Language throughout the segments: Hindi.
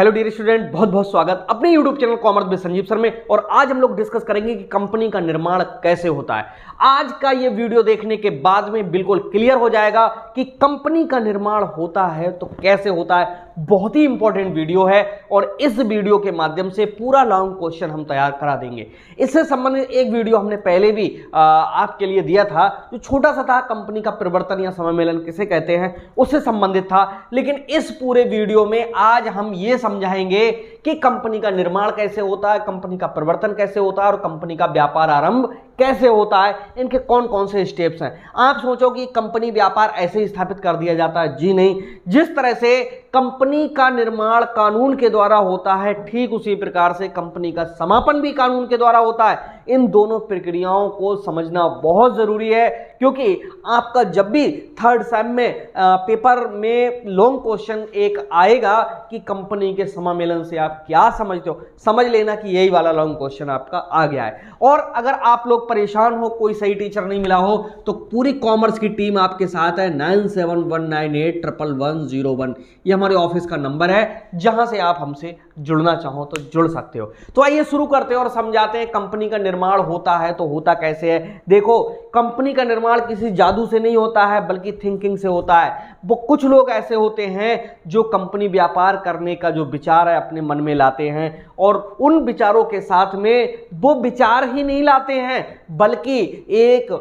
हेलो डियर स्टूडेंट, बहुत बहुत स्वागत अपने YouTube channel commerce with Sanjeev sir में। और आज हम लोग डिस्कस करेंगे कि कंपनी का निर्माण कैसे होता है। आज का ये वीडियो देखने के बाद में बिल्कुल क्लियर हो जाएगा कि कंपनी का निर्माण होता है तो कैसे होता है। बहुत ही इंपॉर्टेंट वीडियो है और इस वीडियो के माध्यम से पूरा लॉन्ग क्वेश्चन हम तैयार करा देंगे। इससे संबंधित एक वीडियो हमने पहले भी आपके लिए दिया था, जो छोटा सा था, कंपनी का परिवर्तन या समामेलन किसे कहते हैं, उससे संबंधित था। लेकिन इस पूरे वीडियो में आज हम ये समझाएंगे कि कंपनी का निर्माण कैसे होता है, कंपनी का परिवर्तन कैसे होता है और कंपनी का व्यापार आरंभ कैसे होता है, इनके कौन कौन से स्टेप्स हैं। आप सोचो कि कंपनी व्यापार ऐसे ही स्थापित कर दिया जाता है, जी नहीं। जिस तरह से कंपनी का निर्माण कानून के द्वारा होता है, ठीक उसी प्रकार से कंपनी का समापन भी कानून के द्वारा होता है। इन दोनों प्रक्रियाओं को समझना बहुत जरूरी है, क्योंकि आपका जब भी थर्ड सेम में पेपर में लॉन्ग क्वेश्चन एक आएगा कि कंपनी के समामेलन से आप क्या समझते हो, समझ लेना कि यही वाला लॉन्ग क्वेश्चन आपका आ गया है। और अगर आप लोग परेशान हो, कोई सही टीचर नहीं मिला हो, तो पूरी कॉमर्स की टीम आपके साथ है। 9719811101 ये हमारे ऑफिस का नंबर है, जहां से आप हमसे जुड़ना चाहो तो जुड़ सकते हो। तो आइए शुरू करते हैं और समझाते हैं कंपनी का निर्माण होता है तो होता कैसे है। देखो, कंपनी का निर्माण किसी जादू से नहीं होता है, बल्कि थिंकिंग से होता है। वो कुछ लोग ऐसे होते हैं जो कंपनी व्यापार करने का जो विचार है अपने मन में लाते हैं, और उन विचारों के साथ में वो विचार ही नहीं लाते हैं, बल्कि एक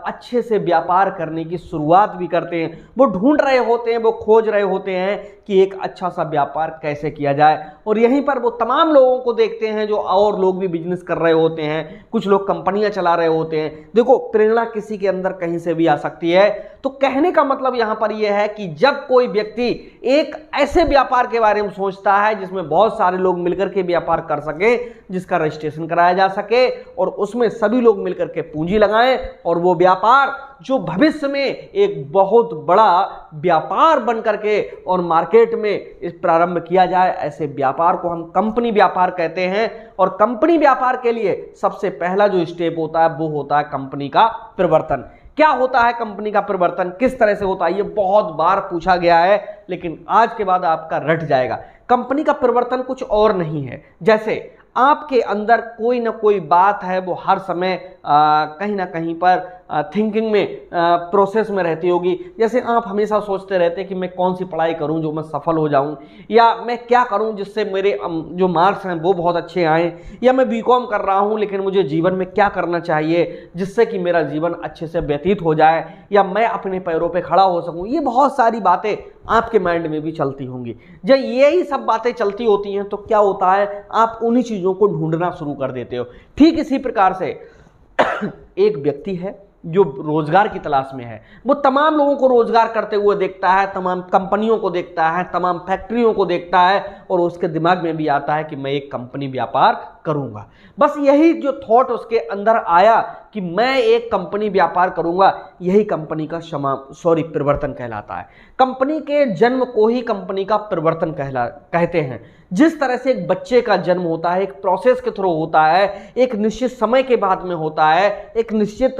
अच्छे से व्यापार करने की शुरुआत भी करते हैं। वो ढूंढ रहे होते हैं, वो खोज रहे होते हैं कि एक अच्छा सा व्यापार कैसे किया जाए। और यहीं पर वो तमाम लोगों को देखते हैं जो और लोग भी बिजनेस कर रहे होते हैं, कुछ लोग कंपनियां चला रहे होते हैं। देखो, प्रेरणा किसी के अंदर कहीं से भी आ सकती है। तो कहने का मतलब यहां पर यह है कि जब कोई व्यक्ति एक ऐसे व्यापार के बारे में सोचता है जिसमें बहुत सारे लोग मिलकर के व्यापार कर सके, जिसका रजिस्ट्रेशन कराया जा सके और उसमें सभी लोग मिलकर के पूंजी लगाएं, और वो व्यापार जो भविष्य में एक बहुत बड़ा व्यापार बन करके और मार्केट में इस प्रारंभ किया जाए, ऐसे व्यापार को हम कंपनी व्यापार कहते हैं। और कंपनी व्यापार के लिए सबसे पहला जो स्टेप होता है वो होता है कंपनी का परिवर्तन। क्या होता है कंपनी का परिवर्तन, किस तरह से होता है, ये बहुत बार पूछा गया है, लेकिन आज के बाद आपका रट जाएगा। कंपनी का परिवर्तन कुछ और नहीं है, जैसे आपके अंदर कोई ना कोई बात है, वो हर समय कहीं ना कहीं पर थिंकिंग में प्रोसेस में रहती होगी। जैसे आप हमेशा सोचते रहते हैं कि मैं कौन सी पढ़ाई करूं जो मैं सफल हो जाऊं, या मैं क्या करूं जिससे मेरे जो मार्क्स हैं वो बहुत अच्छे आएँ, या मैं बीकॉम कर रहा हूं लेकिन मुझे जीवन में क्या करना चाहिए जिससे कि मेरा जीवन अच्छे से व्यतीत हो जाए, या मैं अपने पैरों पर खड़ा हो सकूँ। ये बहुत सारी बातें आपके माइंड में भी चलती होंगी। जब यही सब बातें चलती होती हैं तो क्या होता है, आप उन्हीं चीज़ों को ढूंढना शुरू कर देते हो। ठीक इसी प्रकार से एक व्यक्ति है जो रोजगार की तलाश में है, वो तमाम लोगों को रोजगार करते हुए देखता है, तमाम कंपनियों को देखता है, तमाम फैक्ट्रियों को देखता है, और उसके दिमाग में भी आता है कि मैं एक कंपनी व्यापार करूंगा। बस यही जो थॉट उसके अंदर आया कि मैं एक कंपनी व्यापार करूंगा, यही कंपनी का परिवर्तन कहलाता है। कंपनी के जन्म को ही कंपनी का परिवर्तन कहते हैं। जिस तरह से एक बच्चे का जन्म होता है, एक प्रोसेस के थ्रू होता है, एक निश्चित समय के बाद में होता है, एक निश्चित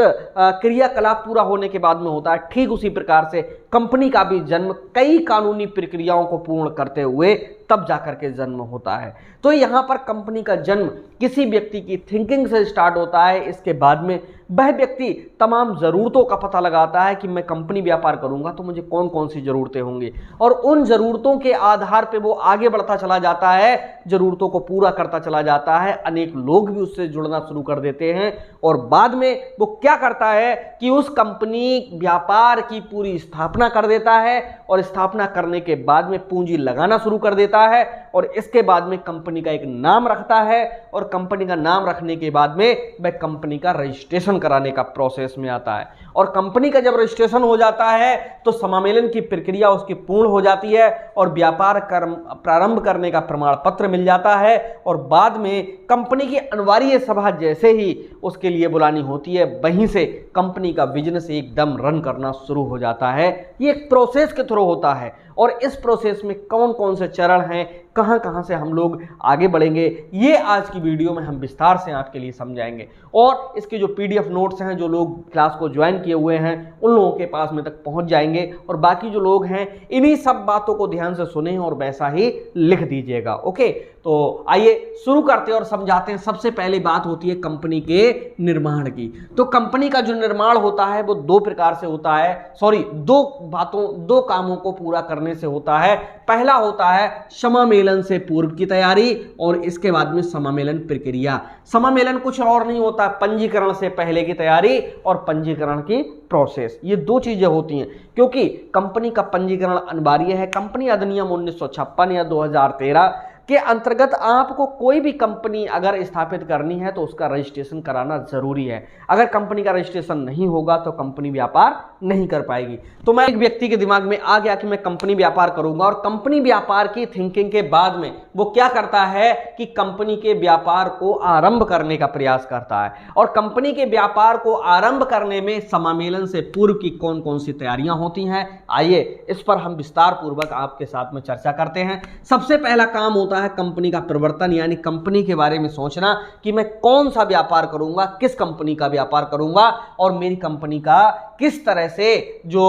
क्रियाकलाप पूरा होने के बाद में होता है, ठीक उसी प्रकार से कंपनी का भी जन्म कई कानूनी प्रक्रियाओं को पूर्ण करते हुए तब जाकर के जन्म होता है। तो यहाँ पर कंपनी का जन्म किसी व्यक्ति की थिंकिंग से स्टार्ट होता है। इसके बाद में वह व्यक्ति तमाम ज़रूरतों का पता लगाता है कि मैं कंपनी व्यापार करूंगा तो मुझे कौन कौन सी ज़रूरतें होंगी, और उन ज़रूरतों के आधार पे वो आगे बढ़ता चला जाता है, ज़रूरतों को पूरा करता चला जाता है। अनेक लोग भी उससे जुड़ना शुरू कर देते हैं, और बाद में वो क्या करता है कि उस कंपनी व्यापार की पूरी स्थापना कर देता है, और स्थापना करने के बाद में पूंजी लगाना शुरू कर देता है, और इसके बाद में कंपनी का एक नाम रखता है, और कंपनी का नाम रखने के बाद में वह कंपनी का रजिस्ट्रेशन कराने का प्रोसेस में आता है। और कंपनी का जब रजिस्ट्रेशन हो जाता है तो समामेलन की प्रक्रिया उसकी पूर्ण हो जाती है, और व्यापार प्रारंभ करने का प्रमाण पत्र मिल जाता है, और बाद में कंपनी की अनिवार्य सभा जैसे ही उसके लिए बुलानी होती है, वहीं से कंपनी का बिजनेस एकदम रन करना शुरू हो जाता है। ये एक प्रोसेस के थ्रू होता है, और इस प्रोसेस में कौन कौन से चरण हैं, कहां कहां से हम लोग आगे बढ़ेंगे, ये आज की वीडियो में हम विस्तार से आपके लिए समझाएंगे। और इसके जो पीडीएफ नोट्स हैं, जो लोग क्लास को ज्वाइन किए हुए हैं उन लोगों के पास में तक पहुंच जाएंगे, और बाकी जो लोग हैं इन्हीं सब बातों को ध्यान से सुने और वैसा ही लिख दीजिएगा। ओके, तो आइए शुरू करते हैं और समझाते हैं। सबसे पहली बात होती है कंपनी के निर्माण की। तो कंपनी का जो निर्माण होता है वो दो प्रकार से होता है, दो कामों को पूरा करने से होता है। पहला होता है समामेलन से पूर्व की तैयारी, और इसके बाद में समामेलन प्रक्रिया। समामेलन कुछ और नहीं होता, पंजीकरण से पहले की तैयारी और पंजीकरण की प्रोसेस, ये दो चीजें होती हैं। क्योंकि कंपनी का पंजीकरण अनिवार्य है। कंपनी अधिनियम 1956 या 2013 के अंतर्गत आपको कोई भी कंपनी अगर स्थापित करनी है तो उसका रजिस्ट्रेशन कराना जरूरी है। अगर कंपनी का रजिस्ट्रेशन नहीं होगा तो कंपनी व्यापार नहीं कर पाएगी। तो मैं एक व्यक्ति के दिमाग में आ गया कि मैं कंपनी व्यापार करूंगा, और कंपनी व्यापार की थिंकिंग के बाद में वो क्या करता है कि कंपनी के व्यापार को आरंभ करने का प्रयास करता है। और कंपनी के व्यापार को आरंभ करने में समामेलन से पूर्व की कौन कौन सी तैयारियां होती हैं, आइए इस पर हम विस्तार पूर्वक आपके साथ में चर्चा करते हैं। सबसे पहला काम होता है कंपनी का प्रवर्तन, यानी कंपनी के बारे में सोचना कि मैं कौन सा व्यापार करूंगा, किस कंपनी का व्यापार करूंगा, और मेरी कंपनी का किस तरह से जो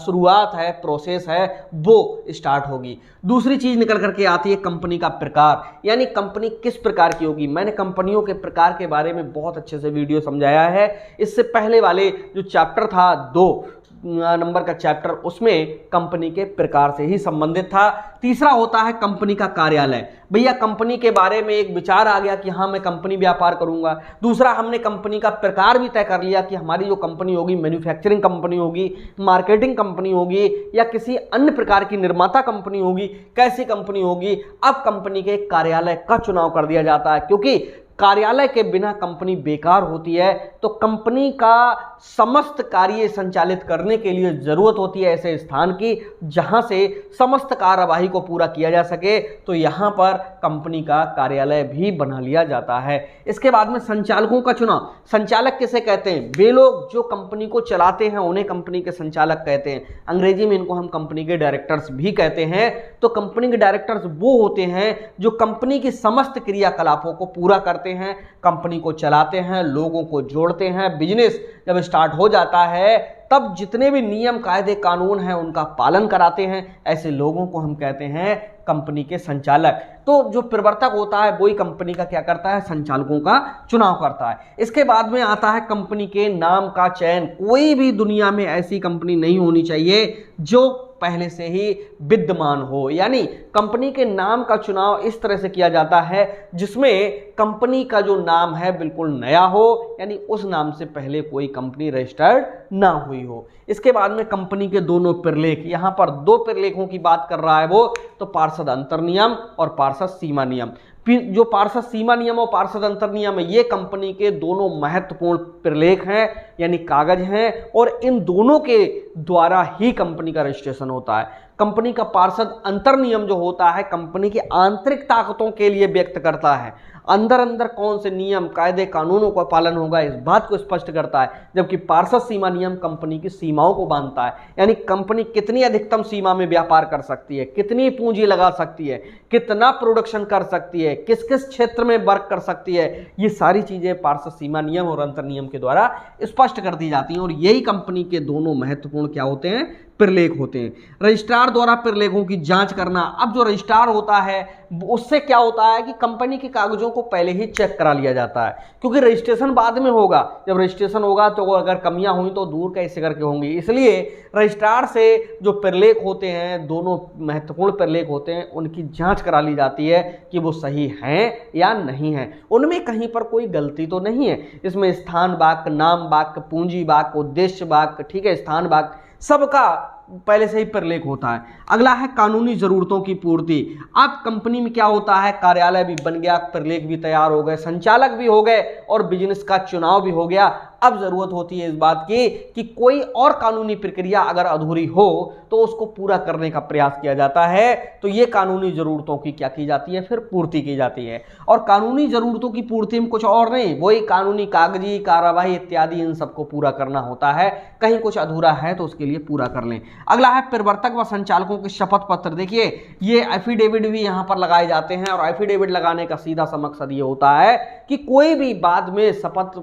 शुरुआत है, प्रोसेस है, वो स्टार्ट होगी। दूसरी चीज निकल करके आती है कंपनी का प्रकार, यानी कंपनी किस प्रकार की होगी। मैंने कंपनियों के प्रकार के बारे में बहुत अच्छे से वीडियो समझाया है। इससे पहले वाले जो चैप्टर था 2 नंबर का चैप्टर, उसमें कंपनी के प्रकार से ही संबंधित था। तीसरा होता है कंपनी का कार्यालय। भैया कंपनी के बारे में एक विचार आ गया कि हाँ मैं कंपनी व्यापार करूंगा। दूसरा, हमने कंपनी का प्रकार भी तय कर लिया कि हमारी जो कंपनी होगी मैन्युफैक्चरिंग कंपनी होगी, मार्केटिंग कंपनी होगी, या किसी अन्य प्रकार की निर्माता कंपनी होगी, कैसी कंपनी होगी। अब कंपनी के कार्यालय का चुनाव कर दिया जाता है, क्योंकि कार्यालय के बिना कंपनी बेकार होती है। तो कंपनी का समस्त कार्य संचालित करने के लिए जरूरत होती है ऐसे स्थान की जहां से समस्त कार्यवाही को पूरा किया जा सके। तो यहां पर कंपनी का कार्यालय भी बना लिया जाता है। इसके बाद में संचालकों का चुनाव। संचालक किसे कहते हैं? वे लोग जो कंपनी को चलाते हैं उन्हें कंपनी के संचालक कहते हैं। अंग्रेजी में इनको हम कंपनी के डायरेक्टर्स भी कहते हैं। तो कंपनी के डायरेक्टर्स वो होते हैं जो कंपनी की समस्त क्रियाकलापों को पूरा करते हैं, कंपनी को चलाते हैं, लोगों को जोड़ते हैं। बिजनेस जब स्टार्ट हो जाता है तब जितने भी नियम कायदे कानून हैं उनका पालन कराते हैं। ऐसे लोगों को हम कहते हैं कंपनी के संचालक। तो जो प्रवर्तक होता है वही कंपनी का क्या करता है? संचालकों का चुनाव करता है। इसके बाद में आता है कंपनी के नाम का चयन। कोई भी दुनिया में ऐसी कंपनी नहीं होनी चाहिए जो पहले से ही विद्यमान हो, यानी कंपनी के नाम का चुनाव इस तरह से किया जाता है जिसमें कंपनी का जो नाम है बिल्कुल नया हो, यानी उस नाम से पहले कोई कंपनी रजिस्टर्ड ना हुई हो। इसके बाद में कंपनी के दोनों प्रलेख, यहां पर 2 प्रलेखों की बात कर रहा है वो, तो पार्षद अंतर नियम और पार्षद सीमा नियम। जो पार्षद सीमा नियम और पार्षद अंतर नियम है, ये कंपनी के दोनों महत्वपूर्ण प्रलेख हैं, यानी कागज हैं, और इन दोनों के द्वारा ही कंपनी का रजिस्ट्रेशन होता है। कंपनी का पार्षद अंतर नियम जो होता है कंपनी की आंतरिक ताकतों के लिए व्यक्त करता है, अंदर अंदर कौन से नियम कायदे कानूनों का पालन होगा इस बात को स्पष्ट करता है। जबकि पार्षद सीमा नियम कंपनी की सीमाओं को बांधता है, यानी कंपनी कितनी अधिकतम सीमा में व्यापार कर सकती है, कितनी पूंजी लगा सकती है, कितना प्रोडक्शन कर सकती है, किस किस क्षेत्र में वर्क कर सकती है, ये सारी चीजें पार्षद सीमा नियम और अंतर नियम के द्वारा स्पष्ट कर दी जाती हैं। और यही कंपनी के दोनों महत्वपूर्ण क्या होते हैं? प्रलेख होते हैं। रजिस्ट्रार द्वारा प्रलेखों की जांच करना। अब जो रजिस्ट्रार होता है उससे क्या होता है कि कंपनी के कागजों को पहले ही चेक करा लिया जाता है, क्योंकि रजिस्ट्रेशन बाद में होगा। जब रजिस्ट्रेशन होगा तो अगर कमियां हुई तो दूर कैसे करके होंगी, इसलिए रजिस्ट्रार से जो प्रलेख होते हैं, दोनों महत्वपूर्ण प्रलेख होते हैं, उनकी जांच करा ली जाती है कि वो सही हैं या नहीं है, उनमें कहीं पर कोई गलती तो नहीं है। इसमें स्थान वाक्य, नाम वाक्य, पूंजी वाक्य, उद्देश्य वाक्य, ठीक है, स्थान वाक्य, सबका पहले से ही प्रलेख होता है। अगला है कानूनी जरूरतों की पूर्ति। अब कंपनी में क्या होता है? कार्यालय भी बन गया, प्रलेख भी तैयार हो गए, संचालक भी हो गए और बिजनेस का चुनाव भी हो गया। अब जरूरत होती है इस बात की कि कोई और कानूनी प्रक्रिया अगर अधूरी हो तो उसको पूरा करने का प्रयास किया जाता है। तो ये कानूनी जरूरतों की क्या की जाती है? फिर पूर्ति की जाती है। और कानूनी जरूरतों की पूर्ति में कुछ और नहीं, वही कानूनी कागजी कार्यवाही इत्यादि इन सबको पूरा करना होता है। कहीं कुछ अधूरा है तो उसके लिए पूरा कर लें। अगला है प्रवर्तक व संचालकों के शपथ पत्र। देखिए ये एफिडेविट भी यहाँ पर लगाए जाते हैं, और एफिडेविट लगाने का सीधा सा मकसद ये होता है कि कोई भी बाद में शपथ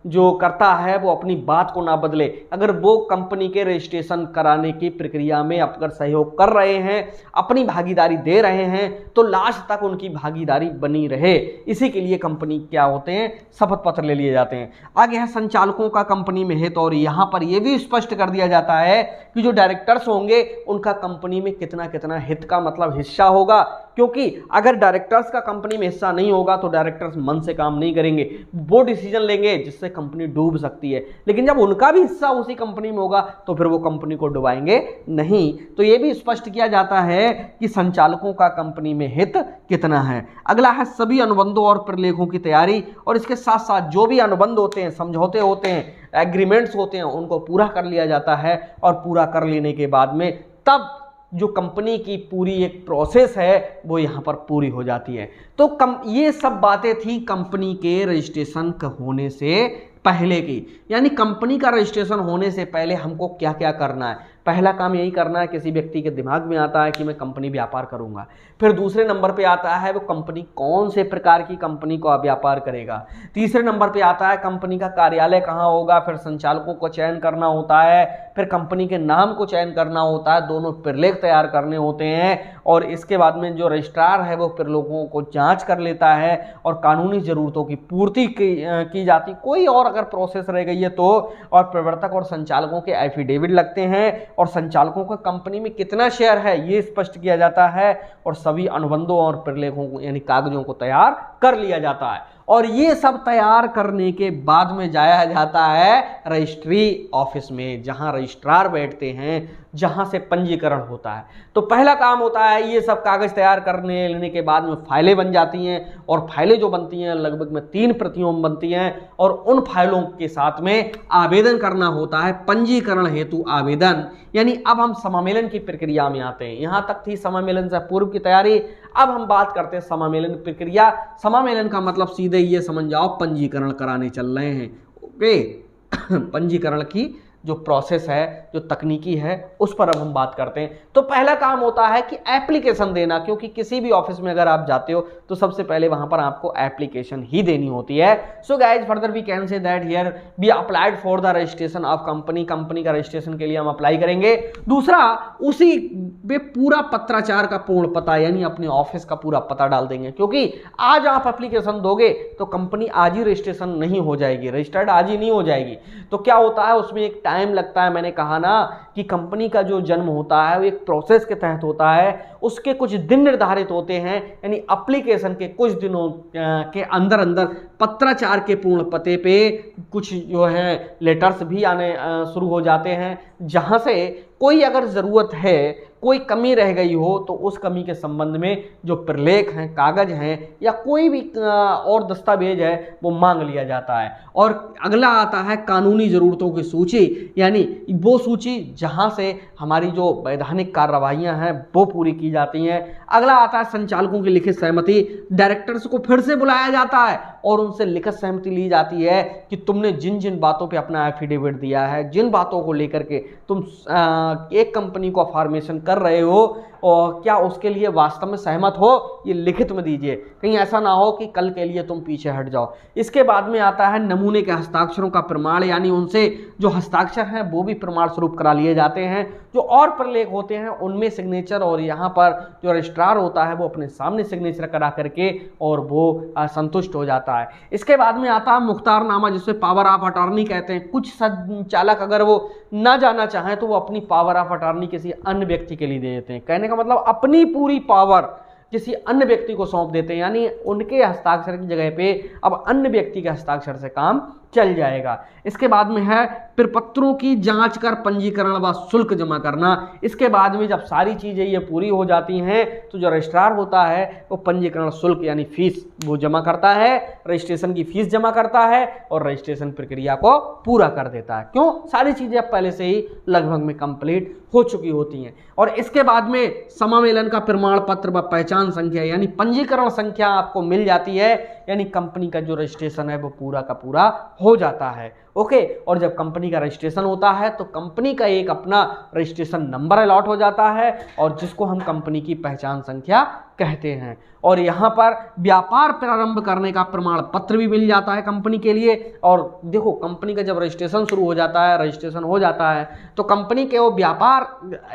जो करता है वो अपनी बात को ना बदले। अगर वो कंपनी के रजिस्ट्रेशन कराने की प्रक्रिया में अगर सहयोग कर रहे हैं, अपनी भागीदारी दे रहे हैं, तो लास्ट तक उनकी भागीदारी बनी रहे, इसी के लिए कंपनी क्या होते हैं, शपथ पत्र ले लिए जाते हैं। आगे है संचालकों का कंपनी में हित, और यहाँ पर यह भी स्पष्ट कर दिया जाता है कि जो डायरेक्टर्स होंगे उनका कंपनी में कितना कितना हित का मतलब हिस्सा होगा, क्योंकि अगर डायरेक्टर्स का कंपनी में हिस्सा नहीं होगा तो डायरेक्टर्स मन से काम नहीं करेंगे, वो डिसीजन लेंगे जिससे कंपनी डूब सकती है। लेकिन जब उनका भी हिस्सा उसी कंपनी में होगा तो फिर वो कंपनी को डुबाएंगे नहीं। तो ये भी स्पष्ट किया जाता है कि संचालकों का कंपनी में हित कितना है। अगला है सभी अनुबंधों और प्रलेखों की तैयारी, और इसके साथ साथ जो भी अनुबंध होते हैं, समझौते होते हैं, एग्रीमेंट्स होते हैं, उनको पूरा कर लिया जाता है, और पूरा कर लेने के बाद में तब जो कंपनी की पूरी एक प्रोसेस है वो यहाँ पर पूरी हो जाती है। तो ये सब बातें थी कंपनी के रजिस्ट्रेशन होने से पहले की, यानी कंपनी का रजिस्ट्रेशन होने से पहले हमको क्या क्या करना है। पहला काम यही करना है, किसी व्यक्ति के दिमाग में आता है कि मैं कंपनी व्यापार करूंगा। फिर दूसरे नंबर पे आता है वो कंपनी कौन से प्रकार की कंपनी को व्यापार करेगा। तीसरे नंबर पे आता है कंपनी का कार्यालय कहाँ होगा। फिर संचालकों को चयन करना होता है, फिर कंपनी के नाम को चयन करना होता है, दोनों प्रलेख तैयार करने होते हैं, और इसके बाद में जो रजिस्ट्रार है वो प्रलेखों को जाँच कर लेता है और कानूनी जरूरतों की पूर्ति की जाती। कोई और अगर प्रोसेस रह गई है तो, और प्रवर्तक और संचालकों के एफिडेविट लगते हैं, और संचालकों का कंपनी में कितना शेयर है ये स्पष्ट किया जाता है, और सभी अनुबंधों और प्रलेखों को यानी कागजों को तैयार कर लिया जाता है। और ये सब तैयार करने के बाद में जाया जाता है रजिस्ट्री ऑफिस में, जहां रजिस्ट्रार बैठते हैं, जहां से पंजीकरण होता है। तो पहला काम होता है ये सब कागज तैयार करने लेने के बाद में फाइलें बन जाती हैं, और फाइलें जो बनती हैं लगभग में 3 प्रतियों में बनती हैं, और उन फाइलों के साथ में आवेदन करना होता है, पंजीकरण हेतु आवेदन। यानी अब हम समामेलन की प्रक्रिया में आते हैं। यहाँ तक थी समामेलन से पूर्व की तैयारी, अब हम बात करते हैं समामेलन प्रक्रिया। समामेलन का मतलब सीधे ये समझ जाओ पंजीकरण कराने चल रहे हैं। ओके पंजीकरण की जो प्रोसेस है, जो तकनीकी है, उस पर अब हम बात करते हैं। तो पहला काम होता है कि एप्लीकेशन देना, क्योंकि किसी भी ऑफिस में अगर आप जाते हो तो सबसे पहले वहां पर आपको एप्लीकेशन ही देनी होती है। So guys further we can say that here we applied for the registration of company का रजिस्ट्रेशन के लिए हम अप्लाई करेंगे। दूसरा, उसी पे पूरा पत्राचार का पूर्ण पता यानी अपने ऑफिस का पूरा पता डाल देंगे, क्योंकि आज आप एप्लीकेशन दोगे तो कंपनी आज ही रजिस्ट्रेशन नहीं हो जाएगी, रजिस्टर्ड आज ही नहीं हो जाएगी। तो क्या होता है उसमें एक टाइम लगता है। मैंने कहा ना कि कंपनी का जो जन्म होता है वो एक प्रोसेस के तहत होता है, उसके कुछ दिन निर्धारित होते हैं, यानी एप्लीकेशन के कुछ दिनों के अंदर अंदर पत्राचार के पूर्ण पते पे कुछ जो है लेटर्स भी आने शुरू हो जाते हैं, जहां से कोई अगर ज़रूरत है, कोई कमी रह गई हो तो उस कमी के संबंध में जो प्रलेख हैं, कागज हैं, या कोई भी और दस्तावेज है वो मांग लिया जाता है। और अगला आता है कानूनी ज़रूरतों की सूची, यानी वो सूची जहां से हमारी जो वैधानिक कार्रवाइयां हैं वो पूरी की जाती हैं। अगला आता है संचालकों की लिखित सहमति। डायरेक्टर्स को फिर से बुलाया जाता है और उनसे लिखित सहमति ली जाती है कि तुमने जिन जिन बातों पे अपना एफिडेविट दिया है, जिन बातों को लेकर के तुम एक कंपनी को फॉर्मेशन कर रहे हो, और क्या उसके लिए वास्तव में सहमत हो, ये लिखित में दीजिए। कहीं ऐसा ना हो कि कल के लिए तुम पीछे हट जाओ। इसके बाद में आता है नमूने के हस्ताक्षरों का प्रमाण, यानी उनसे जो हस्ताक्षर हैं वो भी प्रमाण स्वरूप करा लिए जाते हैं। जो और प्रलेख होते हैं उनमें सिग्नेचर, और यहाँ पर जो रजिस्ट्रार होता है वो अपने सामने सिग्नेचर करा करके और वो संतुष्ट हो जाता है। इसके बाद में आता है मुख्तारनामा, जिसे पावर ऑफ अटॉर्नी कहते हैं। कुछ संचालक अगर वो ना जाना चाहें तो वो अपनी पावर ऑफ अटॉर्नी किसी अन्य व्यक्ति के लिए दे देते हैं। कहने का मतलब अपनी पूरी पावर किसी अन्य व्यक्ति को सौंप देते हैं, यानी उनके हस्ताक्षर की जगह पे अब अन्य व्यक्ति के हस्ताक्षर से काम चल जाएगा। इसके बाद में है प्रपत्रों की जांच कर पंजीकरण व शुल्क जमा करना। इसके बाद में जब सारी चीजें ये पूरी हो जाती हैं तो जो रजिस्ट्रार होता है वो पंजीकरण शुल्क यानी फीस वो जमा करता है, रजिस्ट्रेशन की फीस जमा करता है और रजिस्ट्रेशन प्रक्रिया को पूरा कर देता है। क्यों? सारी चीजें अब पहले से ही लगभग में कंप्लीट हो चुकी होती हैं। और इसके बाद में समामेलन का प्रमाण पत्र व पहचान संख्या यानी पंजीकरण संख्या आपको मिल जाती है, यानी कंपनी का जो रजिस्ट्रेशन है वो पूरा का पूरा हो जाता है। ओके, और जब कंपनी का रजिस्ट्रेशन होता है तो कंपनी का एक अपना रजिस्ट्रेशन नंबर अलॉट हो जाता है और जिसको हम कंपनी की पहचान संख्या कहते हैं। और यहाँ पर व्यापार प्रारंभ करने का प्रमाण पत्र भी मिल जाता है कंपनी के लिए। और देखो, कंपनी का जब रजिस्ट्रेशन शुरू हो जाता है, रजिस्ट्रेशन हो जाता है, तो कंपनी के वो व्यापार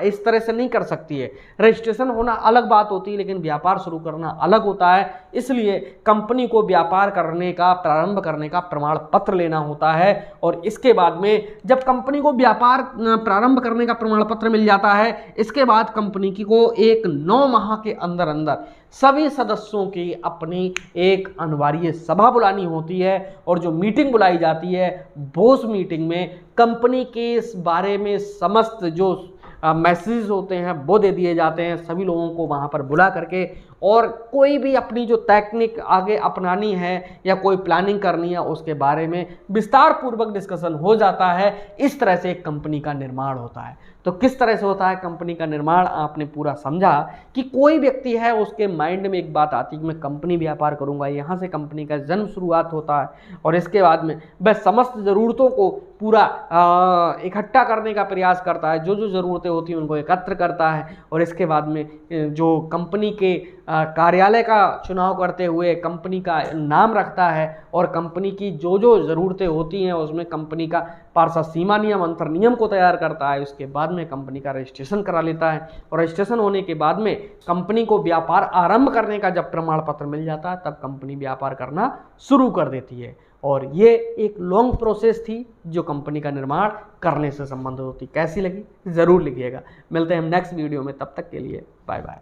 इस तरह से नहीं कर सकती है। रजिस्ट्रेशन होना अलग बात होती है, लेकिन व्यापार शुरू करना अलग होता है। इसलिए कंपनी को व्यापार करने का, प्रारंभ करने का प्रमाण पत्र लेना होता है। और इसके बाद में जब कंपनी को व्यापार प्रारंभ करने का प्रमाण पत्र मिल जाता है, इसके बाद कंपनी की को एक 9 माह के अंदर अंदर सभी सदस्यों की अपनी एक अनिवार्य सभा बुलानी होती है। और जो मीटिंग बुलाई जाती है, बोस मीटिंग में कंपनी के इस बारे में समस्त जो मैसेज होते हैं वो दे दिए जाते हैं सभी लोगों को वहाँ पर बुला करके। और कोई भी अपनी जो टेक्निक आगे अपनानी है या कोई प्लानिंग करनी है, उसके बारे में विस्तार पूर्वक डिस्कशन हो जाता है। इस तरह से एक कंपनी का निर्माण होता है। तो किस तरह से होता है कंपनी का निर्माण, आपने पूरा समझा कि कोई व्यक्ति है उसके माइंड में एक बात आती है कि मैं कंपनी व्यापार करूंगा, यहाँ से कंपनी का जन्म शुरुआत होता है। और इसके बाद में वह समस्त ज़रूरतों को पूरा इकट्ठा करने का प्रयास करता है, जो जो ज़रूरतें होती हैं उनको एकत्र करता है। और इसके बाद में जो कंपनी के कार्यालय का चुनाव करते हुए कंपनी का नाम रखता है और कंपनी की जो जो ज़रूरतें होती हैं उसमें कंपनी का पार्षद सीमा नियम, अंतर नियम को तैयार करता है। उसके बाद में कंपनी का रजिस्ट्रेशन करा लेता है और रजिस्ट्रेशन होने के बाद में कंपनी को व्यापार आरंभ करने का जब प्रमाण पत्र मिल जाता है तब कंपनी व्यापार करना शुरू कर देती है। और ये एक लॉन्ग प्रोसेस थी जो कंपनी का निर्माण करने से संबंधित होती। कैसी लगी ज़रूर लिखिएगा। मिलते हैं हम नेक्स्ट वीडियो में, तब तक के लिए बाय बाय।